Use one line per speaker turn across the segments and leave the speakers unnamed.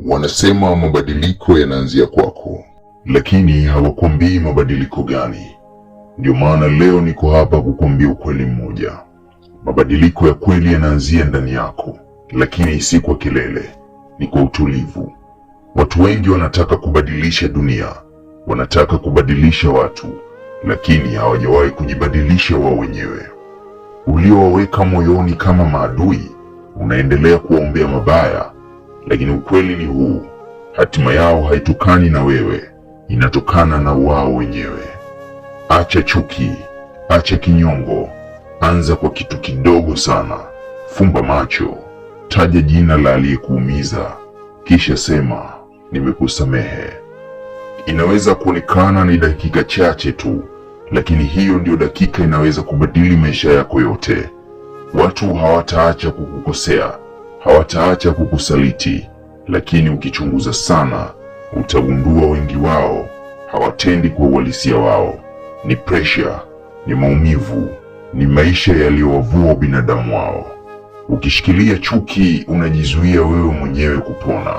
Wanasema mabadiliko yanaanzia kwako, lakini hawakwambii mabadiliko gani. Ndio maana leo niko hapa kukuambia ukweli mmoja. Mabadiliko ya kweli yanaanzia ndani yako, lakini si kwa kelele, ni kwa utulivu. Watu wengi wanataka kubadilisha dunia, wanataka kubadilisha watu, lakini hawajawahi kujibadilisha wao wenyewe. Uliowaweka moyoni kama maadui, unaendelea kuwaombea mabaya, lakini ukweli ni huu: hatima yao haitokani na wewe, inatokana na wao wenyewe. Acha chuki, acha kinyongo, anza kwa kitu kidogo sana. Fumba macho, taja jina la aliyekuumiza, kisha sema nimekusamehe. Inaweza kuonekana ni dakika chache tu, lakini hiyo ndio dakika inaweza kubadili maisha yako yote. Watu hawataacha kukukosea, hawataacha kukusaliti, lakini ukichunguza sana utagundua wengi wao hawatendi kwa uhalisia wao. Ni pressure, ni maumivu, ni maisha yaliyowavua binadamu wao. Ukishikilia chuki, unajizuia wewe mwenyewe kupona.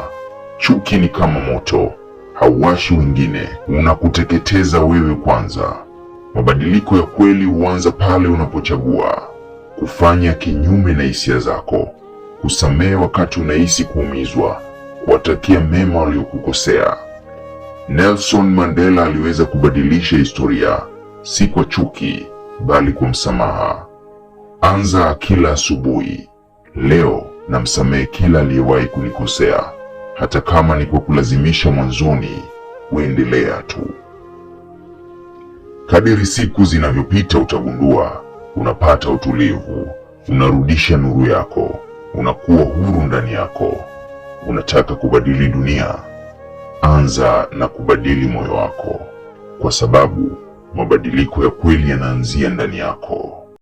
Chuki ni kama moto, hauwashi wengine, unakuteketeza wewe kwanza. Mabadiliko ya kweli huanza pale unapochagua kufanya kinyume na hisia zako, kusamehe wakati unahisi kuumizwa, kuwatakia mema waliokukosea. Nelson Mandela aliweza kubadilisha historia, si kwa chuki, bali kwa msamaha. Anza kila asubuhi: leo namsamehe kila aliyewahi kunikosea, hata kama ni kwa kulazimisha mwanzoni. Uendelea tu. Kadiri siku zinavyopita utagundua unapata utulivu, unarudisha nuru yako, unakuwa huru ndani yako. Unataka kubadili dunia? Anza na kubadili moyo wako, kwa sababu mabadiliko ya kweli yanaanzia ndani yako.